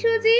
সুজি।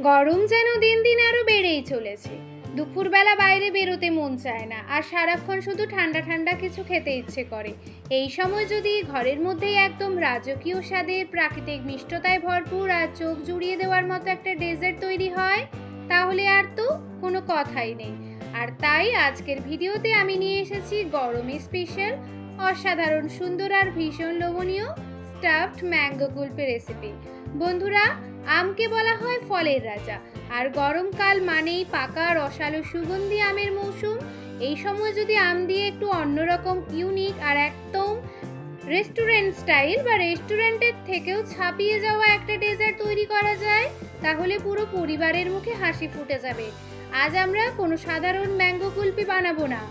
গরম যেন দিন দিন আরো বেড়েই চলেছে। দুপুরবেলা বাইরে বেরোতে মন চায় না, আর সারাক্ষণ শুধু ঠান্ডা ঠান্ডা কিছু খেতে ইচ্ছে করে। এই সময় যদি ঘরের মধ্যেই একদম রাজকীয় স্বাদের প্রাকৃতিক মিষ্টতায় ভরপুর আর চোখ জুড়িয়ে দেওয়ার মতো একটা ডেজার্ট তৈরি হয়, তাহলে আর তো কোনো কথাই নেই। আর তাই আজকের ভিডিওতে আমি নিয়ে এসেছি গরমে স্পেশাল, অসাধারণ সুন্দর আর ভীষণ লোভনীয় স্টাফড ম্যাঙ্গো কুলফি রেসিপি। বন্ধুরা, আমকে বলা হয় ফলের রাজা, আর গরমকাল মানেই পাকা রসালো সুগন্ধি আমের মৌসুম। এই সময় যদি আম দিয়ে একটু অন্যরকম ইউনিক আর একদম রেস্টুরেন্ট স্টাইল বা রেস্টুরেন্টের থেকেও ছাপিয়ে যাওয়া একটা ডেজার্ট তৈরি করা যায়, তাহলে পুরো পরিবারের মুখে হাসি ফুটে যাবে। আজ আমরা কোনো সাধারণ ম্যাঙ্গো কুলফি বানাবো না।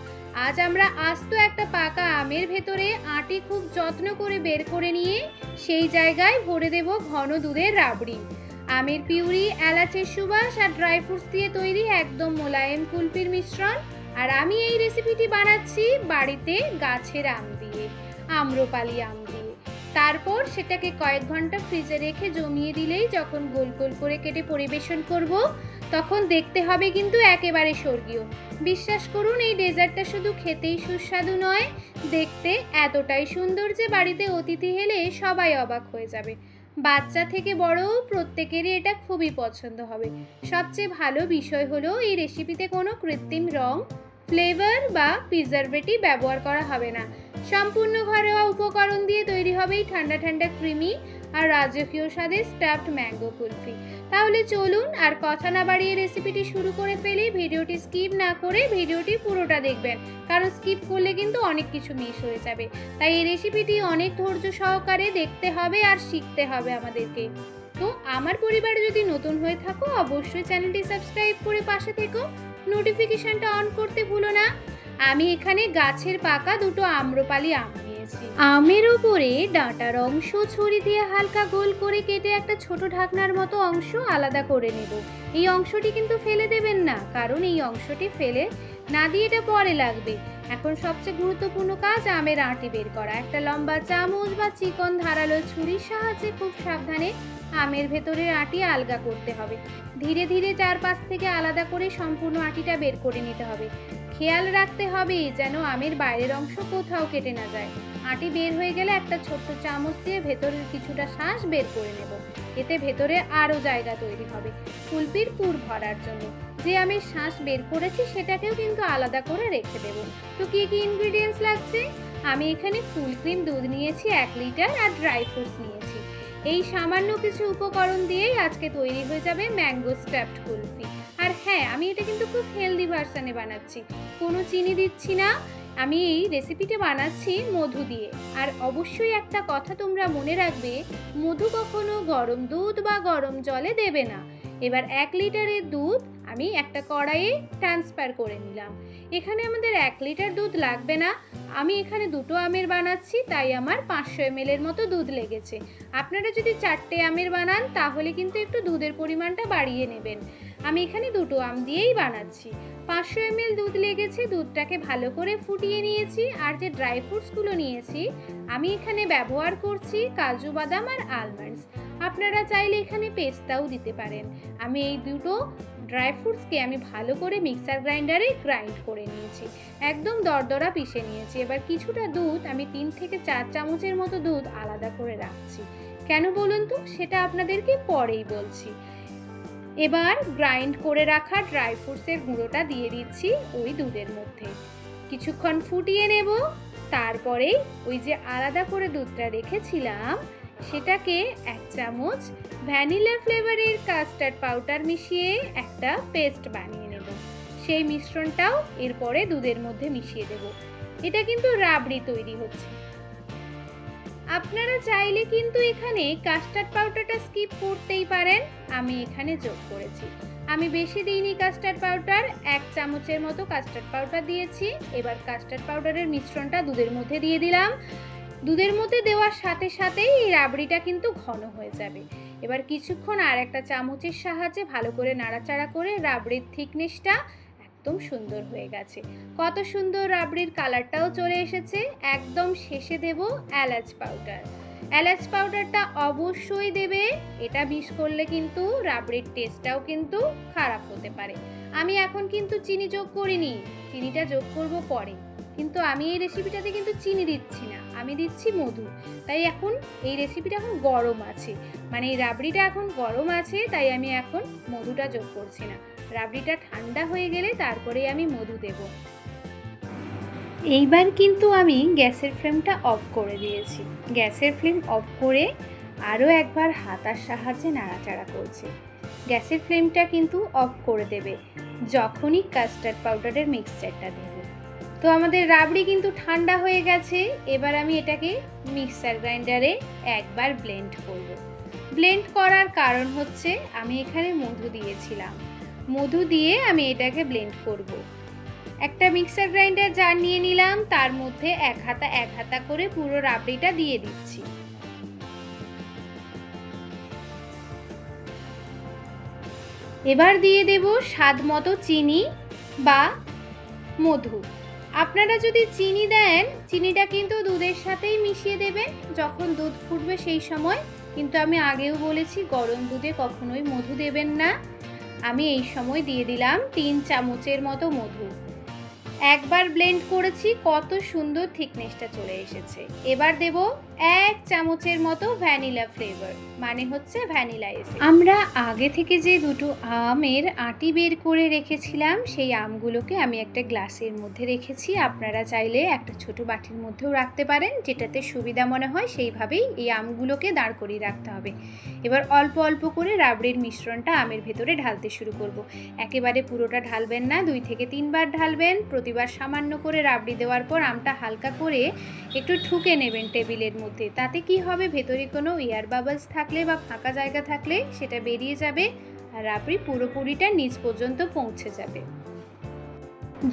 আজ আমরা আস্ত একটা পাকা আমের ভেতরে আটি খুব যত্ন করে বের করে নিয়ে সেই জায়গায় ভরে দেব ঘন দুধের রাবড়ি। আমের পিউরি, এলাচের সুবাস আর ড্রাই ফ্রুটস দিয়ে তৈরি একদম মোলায়েম কুলফির মিশ্রণ। আর আমি এই রেসিপিটি বানাচ্ছি বাড়িতে গাছের আম দিয়ে, আম্রপালি আম দিয়ে। তারপর সেটাকে কয়েক ঘন্টা ফ্রিজে রেখে জমিয়ে দিলেই যখন গোল গোল করে কেটে পরিবেশন করব, তখন দেখতে হবে কিন্তু একেবারে স্বর্গীয়। বিশ্বাস করুন, এই ডেজার্টটা শুধু খেতেই সুস্বাদু নয়, দেখতে এতটাই সুন্দর যে বাড়িতে অতিথি এলে সবাই অবাক হয়ে যাবে। বাচ্চা থেকে বড় প্রত্যেকেরই এটা খুবই পছন্দ হবে। সবচেয়ে ভালো বিষয় হলো এই রেসিপিতে কোনো কৃত্রিম রং, ফ্লেভার বা প্রিজারভেটিভ ব্যবহার করা হবে না। সম্পূর্ণ ঘরোয়া উপকরণ দিয়ে তৈরি হবে এই ঠান্ডা ঠান্ডা ক্রিমি আর রাজকীয় স্বাদের স্টাফড ম্যাঙ্গো কুলফি। তাহলে চলুন আর কথা না বাড়িয়ে রেসিপিটি শুরু করে ফেলি। ভিডিওটি স্কিপ না করে ভিডিওটি পুরোটা দেখবেন, কারণ স্কিপ করলে কিন্তু অনেক কিছু মিস হয়ে যাবে। তাই এই রেসিপিটি অনেক ধৈর্য সহকারে দেখতে হবে আর শিখতে হবে আমাদেরকে। তো আমার পরিবারে যদি নতুন হয়ে থাকো, অবশ্যই চ্যানেলটি সাবস্ক্রাইব করে পাশে থেকো, নোটিফিকেশনটা অন করতে ভুলো না। আমি এখানে গাছের পাকা দুটো আম্রপালি আম নিয়েছি। আমের উপরে ডাঁটার অংশ ছুরি দিয়ে হালকা গোল করে কেটে একটা ছোট ঢাকনার মতো অংশ আলাদা করে নেব। এই অংশটি কিন্তু ফেলে দেবেন না, কারণ এই অংশটি ফেলে না দিয়ে এটা পরে লাগবে। এখন সবচেয়ে গুরুত্বপূর্ণ কাজ আমের আঁটি বের করা। একটা লম্বা চামচ বা চিকন ধারালো ছুরির সাহায্যে খুব সাবধানে আমের ভেতরের আঁটি আলগা করতে হবে। ধীরে ধীরে চারপাশ থেকে আলাদা করে সম্পূর্ণ আঁটিটা বের করে নিতে হবে। খেয়াল রাখতে হবে যেন আমের বাইরের অংশ কোথাও কেটে না যায়। আঁটি বের হয়ে গেলে একটা ছোট্ট চামচ দিয়ে ভেতরের কিছুটা শাঁস বের করে নেব। এতে ভেতরে আরও জায়গা তৈরি হবে কুলফির পুর ভরার জন্য। যে আমের শাঁস বের করেছি সেটাকেও কিন্তু আলাদা করে রেখে দেব। তো কি কি ইনগ্রিডিয়েন্টস লাগছে? আমি এখানে ফুল ক্রিম দুধ নিয়েছি 1 লিটার আর ড্রাই ফ্রুটস নিয়েছি। এই সামান্য কিছু উপকরণ দিয়েই আজকে তৈরি হয়ে যাবে ম্যাঙ্গো স্টাফড কুলফি। আর হ্যাঁ, আমি এটা কিন্তু খুব হেলদি ভার্সনে বানাচ্ছি, কোনো চিনি দিচ্ছি না। আমি এই রেসিপিটা বানাচ্ছি মধু দিয়ে। আর অবশ্যই একটা কথা তোমরা মনে রাখবে, মধু কখনো গরম দুধ বা গরম জলে দেবে না। এবার 1 লিটারের দুধ আমি একটা কড়াইয়ে ট্রান্সফার করে নিলাম। এখানে আমাদের 1 লিটার দুধ লাগবে না, আমি এখানে দুটো আমের বানাচ্ছি, তাই আমার 500 ml এর মতো দুধ লেগেছে। আপনারা যদি 4টে আমের বানান তাহলে কিন্তু একটু দুধের পরিমাণটা বাড়িয়ে নেবেন। আমি এখানে দুটো আম দিয়েই বানাচ্ছি। 500 ml দুধ লেগেছে, দুধটাকে ভালো করে ফুটিয়ে নিয়েছি। আর যে ড্রাই ফ্রুটসগুলো নিয়েছি, আমি এখানে ব্যবহার করছি কাজু বাদাম আর আলমন্ডস। আপনারা চাইলে এখানে পেস্তাও দিতে পারেন। আমি এই দুটো ড্রাই ফ্রুটসকে আমি ভালো করে মিক্সার গ্রাইন্ডারে গ্রাইন্ড করে নিয়েছি, একদম দরদরা পিষে নিয়েছি। এবার কিছুটা দুধ, আমি 3 থেকে 4 চামচের মতো দুধ আলাদা করে রাখছি। কেন বলুন তো, সেটা আপনাদেরকে পরেই বলছি। এবার গ্রাইন্ড করে রাখা ড্রাই ফ্রুটসের গুঁড়োটা দিয়ে দিচ্ছি ওই দুধের মধ্যে। কিছুক্ষণ ফুটিয়ে নেব। তারপরে ওই যে আলাদা করে দুধটা রেখেছিলাম, সেটাকে 1 চামচ ভ্যানিলা ফ্লেভারের কাস্টার্ড পাউডার মিশিয়ে একটা পেস্ট বানিয়ে নেব। সেই মিশ্রণটাও এরপরে দুধের মধ্যে মিশিয়ে দেব। এটা কিন্তু রাবড়ি তৈরি হচ্ছে। আপনারা চাইলে কিন্তু এখানে কাস্টার্ড পাউডারটা স্কিপ করতেই পারেন, আমি এখানে যোগ করেছি। আমি বেশি দিইনি কাস্টার্ড পাউডার, 1 চামচের মতো কাস্টার্ড পাউডার দিয়েছি। এবার কাস্টার্ড পাউডারের মিশ্রণটা দুধের মধ্যে দিয়ে দিলাম। দুধের মধ্যে দেওয়ার সাথে সাথেই এই রাবড়িটা কিন্তু ঘন হয়ে যাবে। এবার কিছুক্ষণ আর একটা চামচের সাহায্যে ভালো করে নাড়াচাড়া করে রাবড়ির থিকনেসটা একদম সুন্দর হয়ে গেছে। কত সুন্দর রাবড়ির কালারটাও চলে এসেছে। একদম শেষে দেব এলাচ পাউডার। এলাচ পাউডারটা অবশ্যই দেবে, এটা মিক্স করলে কিন্তু রাবড়ির টেস্টটাও কিন্তু খারাপ হতে পারে। আমি এখন কিন্তু চিনি যোগ করিনি, চিনিটা যোগ করব পরে, কিন্তু আমি এই রেসিপিটাতে কিন্তু চিনি দিচ্ছি না, আমি দিচ্ছি মধু। তাই এখন এই রেসিপিটা এখন গরম আছে, মানে এই রাবড়িটা এখন গরম আছে, তাই আমি এখন মধুটা যোগ করছি না। রাবড়িটা ঠান্ডা হয়ে গেলে তারপরে আমি মধু দেব। এইবার কিন্তু আমি গ্যাসের ফ্লেমটা অফ করে দিয়েছি। গ্যাসের ফ্লেম অফ করে আরও একবার হাতার সাহায্যে নাড়াচাড়া করছি। গ্যাসের ফ্লেমটা কিন্তু অফ করে দেবে যখনই কাস্টার্ড পাউডারের মিক্সচারটা দেবে। তো আমাদের রাবড়ি কিন্তু ঠান্ডা হয়ে গেছে। এবার আমি এটাকে মিক্সার গ্রাইন্ডারে একবার ব্লেন্ড করব। ব্লেন্ড করার কারণ হচ্ছে আমি এখানে মধু দিয়েছিলাম, মধু দিয়ে আমি এটাকে ব্লেন্ড করব। একটা মিক্সার গ্রাইন্ডার জার নিয়ে নিলাম, তার মধ্যে এক হাতা করে পুরো রাবড়িটা দিয়ে দিচ্ছি। এবার দিয়ে দেব স্বাদ মতো চিনি বা মধু। আপনারা যদি চিনি দেন, চিনিটা কিন্তু দুধের সাথেই মিশিয়ে দেবেন যখন দুধ ফুটবে সেই সময়। কিন্তু আমি আগেও বলেছি গরম দুধে কখনোই মধু দেবেন না। আমি এই সময় দিয়ে দিলাম 3 চামচের মতো মধু। একবার ব্লেন্ড করেছি, কত সুন্দর থিকনেসটা চলে এসেছে। এবার দেব 1 চামচের মতো ভ্যানিলা ফ্লেভার, মানে হচ্ছে ভ্যানিলা এসেন্স। আমরা আগে থেকে যে দুটো আমের আটি বের করে রেখেছিলাম, সেই আমগুলোকে আমি একটা গ্লাসের মধ্যে রেখেছি। আপনারা চাইলে একটা ছোট বাটির মধ্যেও রাখতে পারেন, যেটাতে সুবিধা মনে হয় সেইভাবেই এই আমগুলোকে দাঁড় করিয়ে রাখতে হবে। এবার অল্প অল্প করে রাবড়ির মিশ্রণটা আমের ভেতরে ঢালতে শুরু করব। একেবারে পুরোটা ঢালবেন না, 2 থেকে 3 বার ঢালবেন। প্রতিবার সামান্য করে রাবড়ি দেওয়ার পর আমটা হালকা করে একটু ঠুকে নেবেন টেবিলের মধ্যে। তাতে কি হবে, ভেতরে কোনো এয়ার বাবলস থাকলে বা ফাঁকা জায়গা থাকলে সেটা বেরিয়ে যাবে আর রাবড়ি পুরোপুরিটা নিচ পর্যন্ত পৌঁছে যাবে।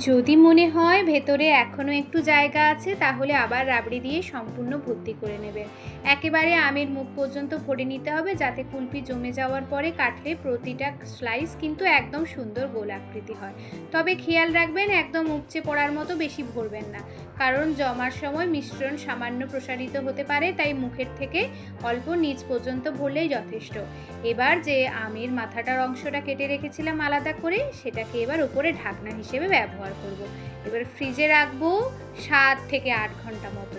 যদি মনে হয় ভেতরে এখনও একটু জায়গা আছে, তাহলে আবার রাবড়ি দিয়ে সম্পূর্ণ ভর্তি করে নেবেন। একেবারে আমের মুখ পর্যন্ত ভরে নিতে হবে, যাতে কুলফি জমে যাওয়ার পরে কাটলে প্রতিটা স্লাইস কিন্তু একদম সুন্দর গোল আকৃতি হয়। তবে খেয়াল রাখবেন একদম উপচে পড়ার মতো বেশি ভরবেন না, কারণ জমার সময় মিশ্রণ সামান্য প্রসারিত হতে পারে, তাই মুখের থেকে অল্প নিচ পর্যন্ত ভরলেই যথেষ্ট। এবার যে আমের মাথাটার অংশটা কেটে রেখেছিলাম আলাদা করে, সেটাকে এবার উপরে ঢাকনা হিসেবে ব্যবহার করব। এবার ফ্রিজে রাখবো 7 থেকে 8 ঘন্টা মতো।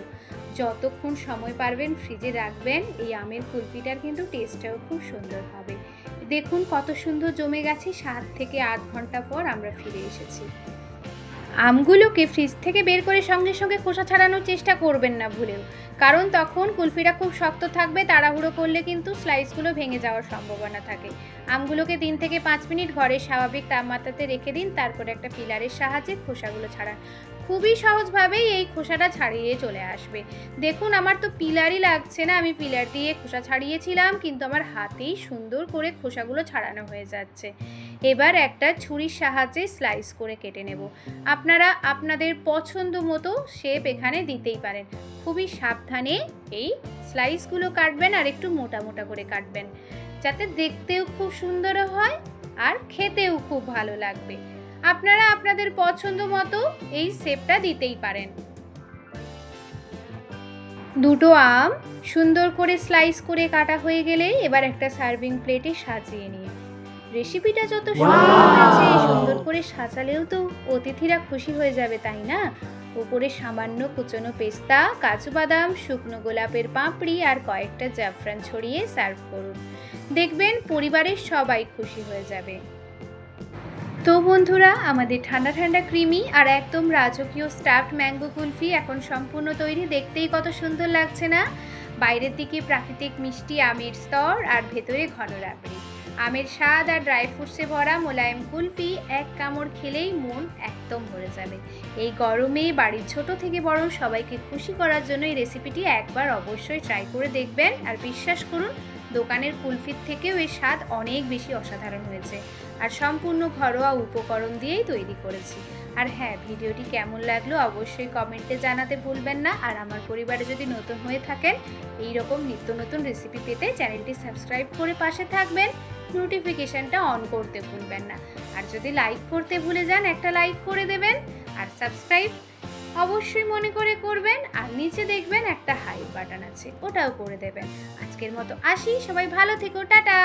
যতক্ষণ সময় পারবেন ফ্রিজে রাখবেন, এই আমের কুলফিটার কিন্তু টেস্টটাও খুব সুন্দর হবে। দেখুন কত সুন্দর জমে গেছে। 7 থেকে 8 ঘন্টা পর আমরা ফিরে এসেছি। আমগুলোকে ফ্রিজ থেকে বের করে সঙ্গে সঙ্গে খোসা ছাড়ানোর চেষ্টা করবেন না ভুলেও, কারণ তখন কুলফিটা খুব শক্ত থাকবে। তাড়াহুড়ো করলে কিন্তু স্লাইসগুলো ভেঙে যাওয়ার সম্ভাবনা থাকে। আমগুলোকে 3 থেকে 5 মিনিট ঘরের স্বাভাবিক তাপমাত্রাতে রেখে দিন, তারপরে একটা পিলারের সাহায্যে খোসাগুলো ছাড়ান। খুবই সহজভাবেই এই খোসাটা ছাড়িয়ে চলে আসবে। দেখুন আমার তো পিলারই লাগছে না, আমি পিলার দিয়ে খোসা ছাড়িয়েছিলাম, কিন্তু আমার হাতেই সুন্দর করে খোসাগুলো ছাড়ানো হয়ে যাচ্ছে। এবার একটা ছুরির সাহায্যে স্লাইস করে কেটে নেব। আপনারা আপনাদের পছন্দ মতো শেপ এখানে দিতেই পারেন। খুবই সাবধানে এই স্লাইসগুলো কাটবেন, আর একটু মোটা মোটা করে কাটবেন, যাতে দেখতেও খুব সুন্দর হয় আর খেতেও খুব ভালো লাগবে। আপনারা আপনাদের পছন্দ মতো এই শেপটা দিতেই পারেন। দুটো আম সুন্দর করে স্লাইস করে কাটা হয়ে গেলে এবার একটা সার্ভিং প্লেটে সাজিয়ে নিয়ে, রেসিপিটা যত সুন্দর হয়েছে, সুন্দর করে সাজালেও তো অতিথিরা খুশি হয়ে যাবে, তাই না? উপরে সামান্য কুচনো পেস্তা, কাজু বাদাম, শুকনো গোলাপের পাপড়ি আর কয়েকটা জাফরান ছড়িয়ে সার্ভ করুন। দেখবেন পরিবারের সবাই খুশি হয়ে যাবে। তো বন্ধুরা, আমাদের ঠান্ডা ঠান্ডা ক্রিমি আর একদম রাজকীয় স্টাফড ম্যাঙ্গো কুলফি এখন সম্পূর্ণ তৈরি। দেখতেই কত সুন্দর লাগছে না? বাইরের দিকে প্রাকৃতিক মিষ্টি আমের স্তর আর ভেতরে ঘন রাবড়ি। আমের স্বাদ আর ড্রাই ফ্রুটসে ভরা মোলায়েম কুলফি এক কামড় খেলেই মন একদম ভরে যাবে। এই গরমে বাড়ির ছোট থেকে বড় সবাইকে খুশি করার জন্য এই রেসিপিটি একবার অবশ্যই ট্রাই করে দেখবেন। আর বিশ্বাস করুন, দোকানের কুলফির থেকেও এর স্বাদ অনেক বেশি অসাধারণ হয়েছে। আর সম্পূর্ণ ঘরোয়া উপকরণ দিয়েই তৈরি করেছি। আর হ্যাঁ, ভিডিওটি কেমন লাগলো অবশ্যই কমেন্টে জানাতে ভুলবেন না। আর আমার পরিবারে যদি নতুন হয়ে থাকেন, এই রকম নিত্য নতুন রেসিপি পেতে চ্যানেলটি সাবস্ক্রাইব করে পাশে থাকবেন, নোটিফিকেশনটা অন করতে ভুলবেন না। আর যদি লাইক করতে ভুলে যান, একটা লাইক করে দেবেন। আর সাবস্ক্রাইব অবশ্যই মনে করে করবেন, আর নিচে দেখবেন একটা হাইপ বাটন আছে, ওটাও করে দেবেন। আজকের মতো আসি, সবাই ভালো থেকো, টাটা।